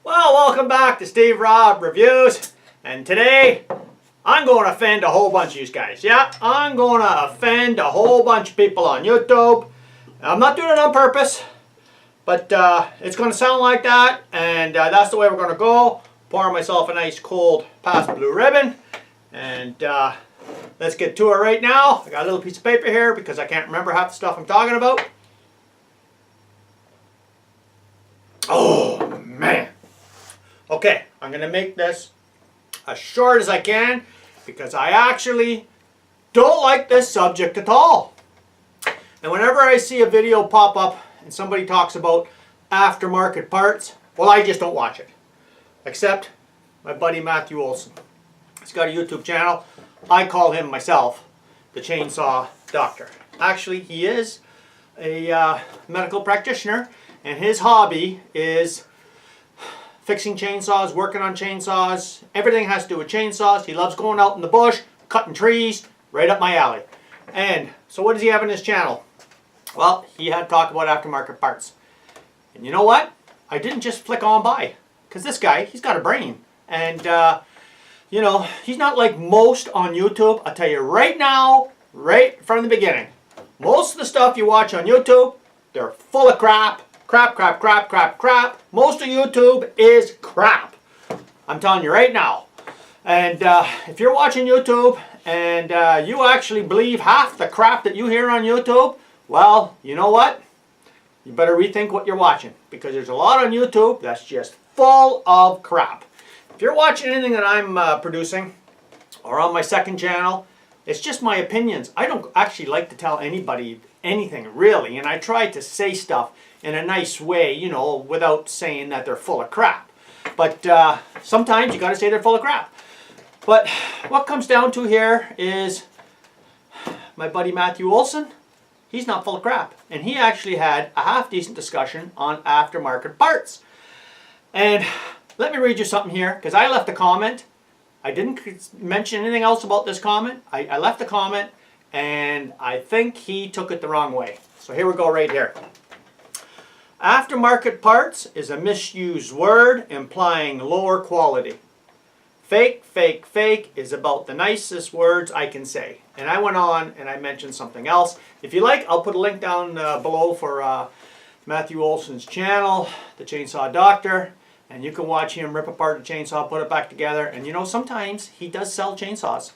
Well, welcome back to Steve Rob Reviews, and today I'm going to offend a whole bunch of you guys. Yeah, I'm going to offend a whole bunch of people on YouTube. I'm not doing it on purpose, but it's going to sound like that, and that's the way we're going to go. Pour myself a nice cold Pabst Blue Ribbon, and let's get to it right now. I got a little piece of paper here because I can't remember half the stuff I'm talking about. Oh, man. Okay, I'm going to make this as short as I can because I actually don't like this subject at all. And whenever I see a video pop up and somebody talks about aftermarket parts, well, I just don't watch it. Except my buddy Matthew Olson. He's got a YouTube channel. I call him myself the Chainsaw Doctor. Actually, he is a medical practitioner, and his hobby is fixing chainsaws, working on chainsaws. Everything has to do with chainsaws. He loves going out in the bush, cutting trees, right up my alley. And so what does he have on his channel? Well, he had talked about aftermarket parts. And you know what? I didn't just flick on by. Because this guy, he's got a brain. And, you know, he's not like most on YouTube. I'll tell you right now, right from the beginning. Most of the stuff you watch on YouTube, they're full of crap. Crap, crap, crap, crap, crap. Most of YouTube is crap. I'm telling you right now. And if you're watching YouTube and you actually believe half the crap that you hear on YouTube, well, you know what? You better rethink what you're watching. Because there's a lot on YouTube that's just full of crap. If you're watching anything that I'm producing or on my second channel, it's just my opinions. I don't actually like to tell anybody anything, really. And I try to say stuff in a nice way, you know, without saying that they're full of crap. But sometimes you got to say they're full of crap. But what comes down to here is my buddy Matthew Olson, he's not full of crap. And he actually had a half-decent discussion on aftermarket parts. And let me read you something here, because I left a comment. I didn't mention anything else about this comment. I left a comment, and I think he took it the wrong way. So here we go right here. Aftermarket parts is a misused word implying lower quality. Fake, fake, fake is about the nicest words I can say. And I went on and I mentioned something else. If you like, I'll put a link down below for Matthew Olson's channel, The Chainsaw Doctor. And you can watch him rip apart the chainsaw, put it back together. And you know, sometimes he does sell chainsaws.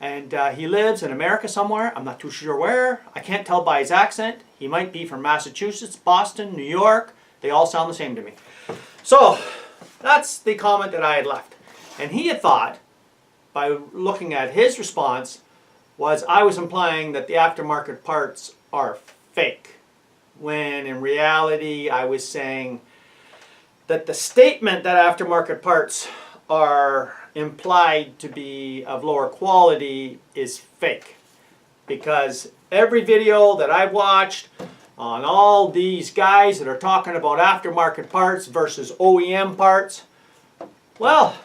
And he lives in America somewhere. I'm not too sure where. I can't tell by his accent. He might be from Massachusetts, Boston, New York. They all sound the same to me. So, that's the comment that I had left. And he had thought, by looking at his response, was I was implying that the aftermarket parts are fake. When in reality, I was saying that the statement that aftermarket parts are implied to be of lower quality is fake. Because every video that I've watched on all these guys that are talking about aftermarket parts versus OEM parts, well,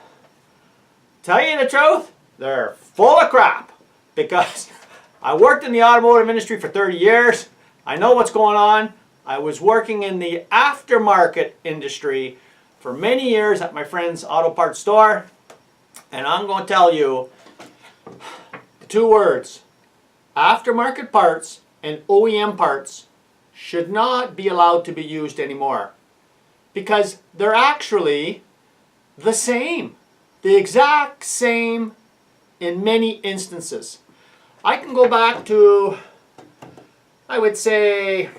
tell you the truth, they're full of crap. Because I worked in the automotive industry for 30 years. I know what's going on. I was working in the aftermarket industry for many years at my friend's auto parts store. And I'm going to tell you the two words, aftermarket parts and OEM parts should not be allowed to be used anymore. Because they're actually the same. The exact same in many instances. I can go back to, I would say,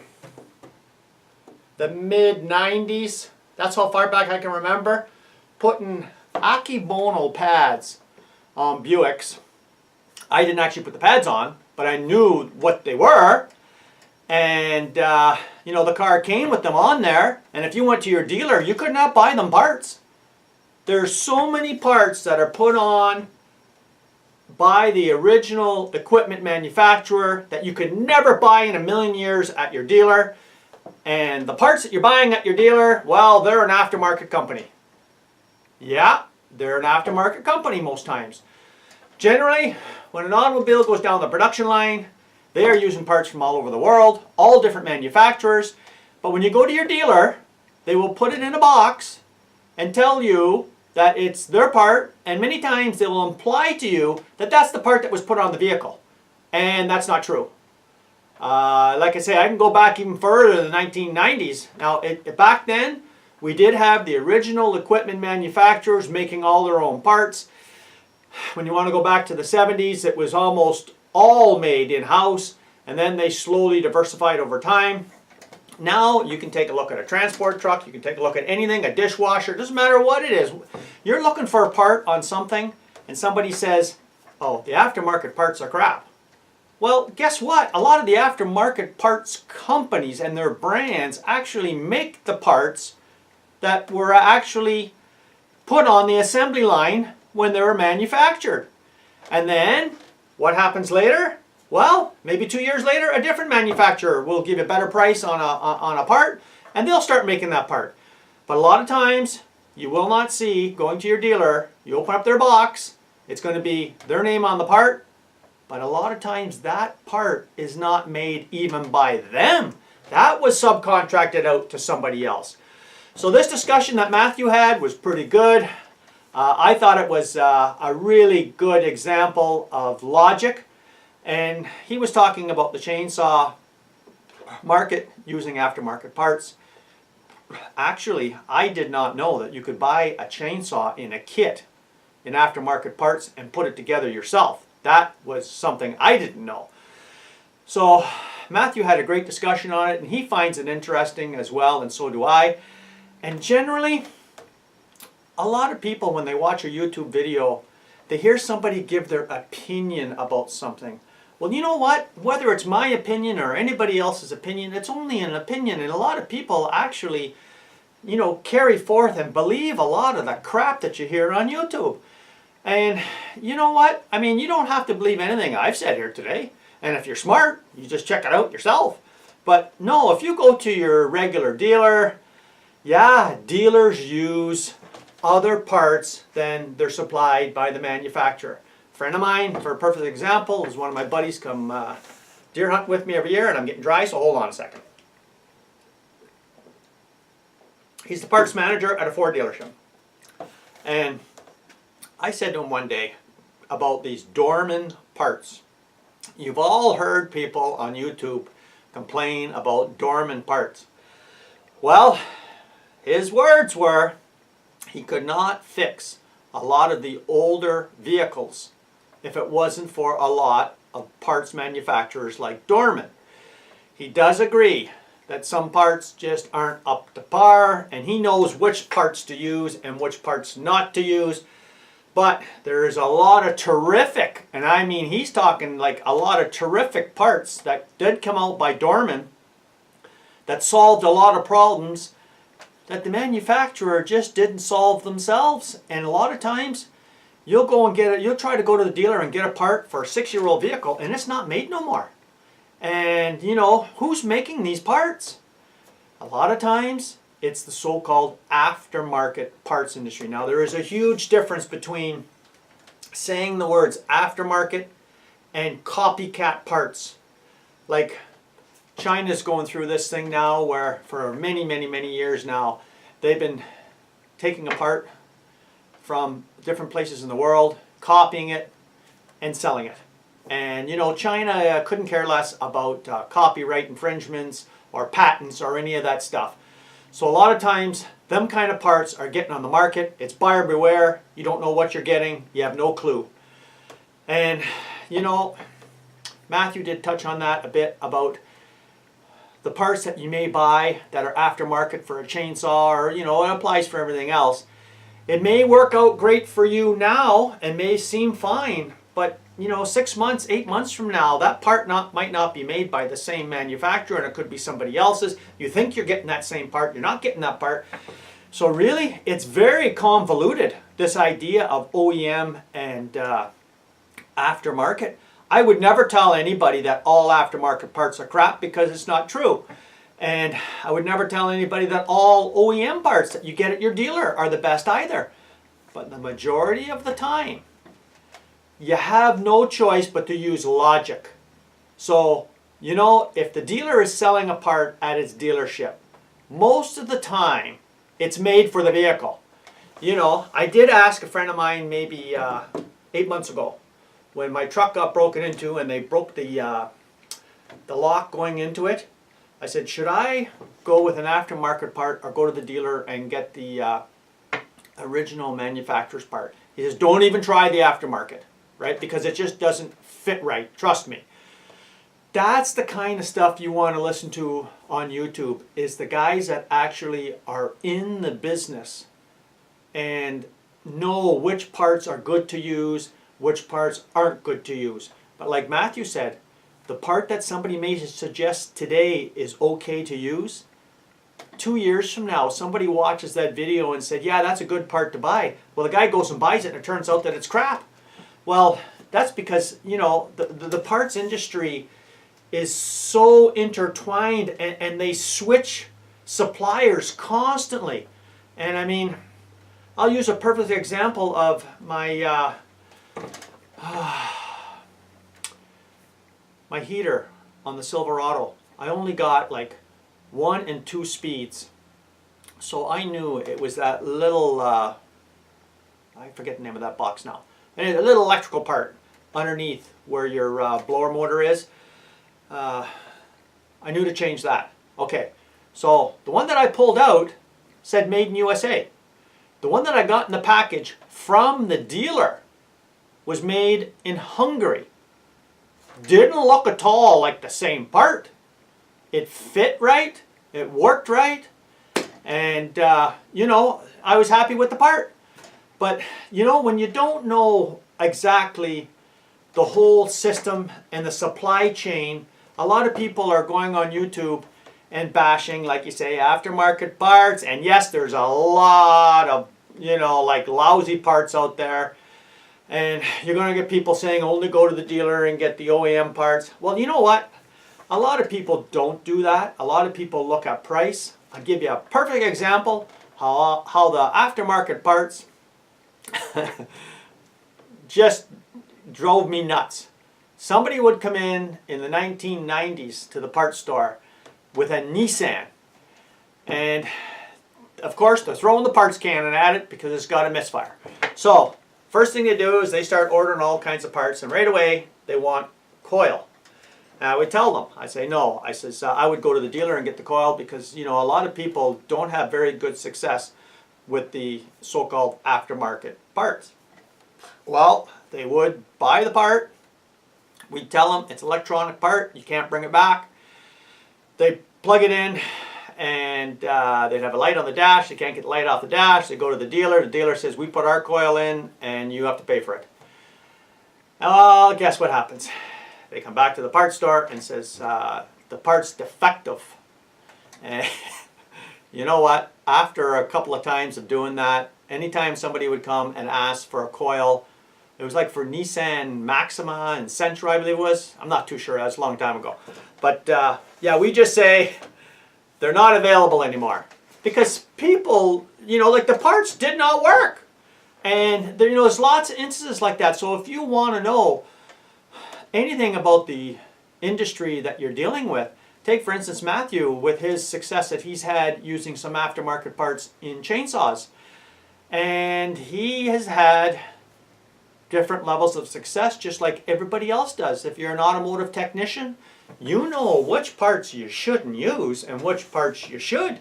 the mid-90s. That's how far back I can remember. Putting Akebono pads on Buicks. I didn't actually put the pads on, but I knew what they were. And, you know, the car came with them on there. And if you went to your dealer, you could not buy them parts. There's so many parts that are put on by the original equipment manufacturer that you could never buy in a million years at your dealer. And the parts that you're buying at your dealer, well, they're an aftermarket company. Yeah, they're an aftermarket company most times. Generally, when an automobile goes down the production line, they are using parts from all over the world, all different manufacturers. But when you go to your dealer, they will put it in a box and tell you that it's their part, and many times they will imply to you that that's the part that was put on the vehicle, and that's not true. Like I say, I can go back even further to the 1990s. Now, back then, we did have the original equipment manufacturers making all their own parts. When you want to go back to the 70s, it was almost all made in-house, and then they slowly diversified over time. Now you can take a look at a transport truck, you can take a look at anything, a dishwasher, it doesn't matter what it is. You're looking for a part on something and somebody says, oh, the aftermarket parts are crap. Well, guess what? A lot of the aftermarket parts companies and their brands actually make the parts that were actually put on the assembly line when they were manufactured. And then what happens later? Well, maybe 2 years later, a different manufacturer will give a better price on a part, and they'll start making that part. But a lot of times, you will not see, going to your dealer, you open up their box, it's going to be their name on the part, but a lot of times that part is not made even by them. That was subcontracted out to somebody else. So this discussion that Matthew had was pretty good. I thought it was a really good example of logic. And he was talking about the chainsaw market using aftermarket parts. Actually, I did not know that you could buy a chainsaw in a kit in aftermarket parts and put it together yourself. That was something I didn't know. So Matthew had a great discussion on it, and he finds it interesting as well, and so do I. And generally, a lot of people, when they watch a YouTube video, they hear somebody give their opinion about something. Well, you know what? Whether it's my opinion or anybody else's opinion, it's only an opinion. And a lot of people actually, carry forth and believe a lot of the crap that you hear on YouTube. And you know what? I mean, you don't have to believe anything I've said here today. And if you're smart, you just check it out yourself. But no, if you go to your regular dealer, yeah, dealers use other parts than they're supplied by the manufacturer. A friend of mine, for a perfect example, is one of my buddies come deer hunt with me every year, and I'm getting dry, so hold on a second. He's the parts manager at a Ford dealership. And I said to him one day about these Dorman parts. You've all heard people on YouTube complain about Dorman parts. Well, his words were he could not fix a lot of the older vehicles if it wasn't for a lot of parts manufacturers like Dorman. He does agree that some parts just aren't up to par, and he knows which parts to use and which parts not to use. But there is a lot of terrific, and I mean he's talking like a lot of terrific parts that did come out by Dorman that solved a lot of problems that the manufacturer just didn't solve themselves. And a lot of times you'll go and get it, you'll try to go to the dealer and get a part for a 6-year-old vehicle and it's not made no more. And who's making these parts? A lot of times it's the so-called aftermarket parts industry. Now there is a huge difference between saying the words aftermarket and copycat parts. Like China's going through this thing now where for many, many, many years now they've been taking a part from different places in the world, copying it and selling it. And China couldn't care less about copyright infringements or patents or any of that stuff. So a lot of times them kind of parts are getting on the market. It's buyer beware. You don't know what you're getting. You have no clue. And Matthew did touch on that a bit about the parts that you may buy that are aftermarket for a chainsaw, or it applies for everything else. It may work out great for you now and may seem fine, but 6 months, 8 months from now, that part might not be made by the same manufacturer, and it could be somebody else's. You think you're getting that same part, you're not getting that part. So really, it's very convoluted, this idea of OEM and aftermarket. I would never tell anybody that all aftermarket parts are crap, because it's not true. And I would never tell anybody that all OEM parts that you get at your dealer are the best either. But the majority of the time, you have no choice but to use logic. So, if the dealer is selling a part at its dealership, most of the time it's made for the vehicle. you know, I did ask a friend of mine maybe 8 months ago when my truck got broken into and they broke the lock going into it. I said, should I go with an aftermarket part or go to the dealer and get the original manufacturer's part? He says, don't even try the aftermarket, right? Because it just doesn't fit right. Trust me. That's the kind of stuff you want to listen to on YouTube, is the guys that actually are in the business and know which parts are good to use, which parts aren't good to use. But like Matthew said, the part that somebody may suggest today is okay to use, 2 years from now, somebody watches that video and said, yeah, that's a good part to buy. Well, the guy goes and buys it and it turns out that it's crap. Well, that's because, you know, the parts industry is so intertwined, and they switch suppliers constantly. And I mean, I'll use a perfect example of my my heater on the Silverado. I only got like 1 and 2 speeds, so I knew it was that little I forget the name of that box now, and a little electrical part underneath where your blower motor is. I knew to change that. Okay, so the one that I pulled out said made in USA. The one that I got in the package from the dealer was made in Hungary. Didn't look at all like the same part. It fit right, it worked right, and you know, I was happy with the part. But you know, when you don't know exactly the whole system and the supply chain, a lot of people are going on YouTube and bashing, like you say, aftermarket parts. And yes, there's a lot of, you know, like lousy parts out there. And you're going to get people saying only go to the dealer and get the OEM parts. Well, you know what? A lot of people don't do that. A lot of people look at price. I'll give you a perfect example how the aftermarket parts just drove me nuts. Somebody would come in the 1990s to the parts store with a Nissan, and of course they're throwing the parts cannon at it because it's got a misfire. So first thing they do is they start ordering all kinds of parts, and right away they want coil. And I would tell them, I say no, I says I would go to the dealer and get the coil, because you know, a lot of people don't have very good success with the so-called aftermarket parts. Well, they would buy the part. We'd tell them it's an electronic part, you can't bring it back. They plug it in, and they'd have a light on the dash. They can't get the light off the dash. They go to the dealer says, we put our coil in and you have to pay for it. Well, guess what happens? They come back to the parts store and says, the part's defective. And you know what? After a couple of times of doing that, anytime somebody would come and ask for a coil, it was like for Nissan Maxima and Sentra, I believe it was. I'm not too sure. That was a long time ago. But yeah, we just say they're not available anymore, because people, you know, like the parts did not work. And there, you know, there's lots of instances like that. So if you want to know anything about the industry that you're dealing with, take for instance Matthew with his success that he's had using some aftermarket parts in chainsaws. And he has had different levels of success just like everybody else does. If you're an automotive technician, you know which parts you shouldn't use and which parts you should.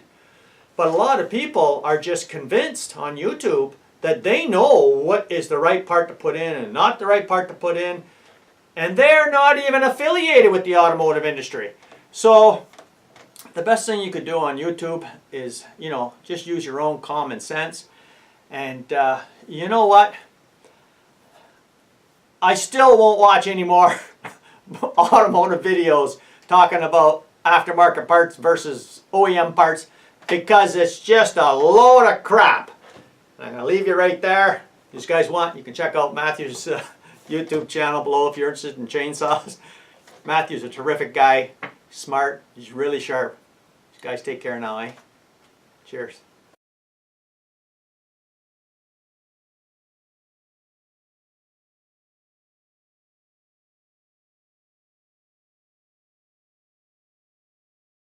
But a lot of people are just convinced on YouTube that they know what is the right part to put in and not the right part to put in, and they're not even affiliated with the automotive industry. So the best thing you could do on YouTube is, you know, just use your own common sense. And you know what? I still won't watch any more automotive videos talking about aftermarket parts versus OEM parts, because it's just a load of crap. I'm going to leave you right there. If you guys want, you can check out Matthew's YouTube channel below if you're interested in chainsaws. Matthew's a terrific guy, smart, he's really sharp. You guys take care now, eh? Cheers.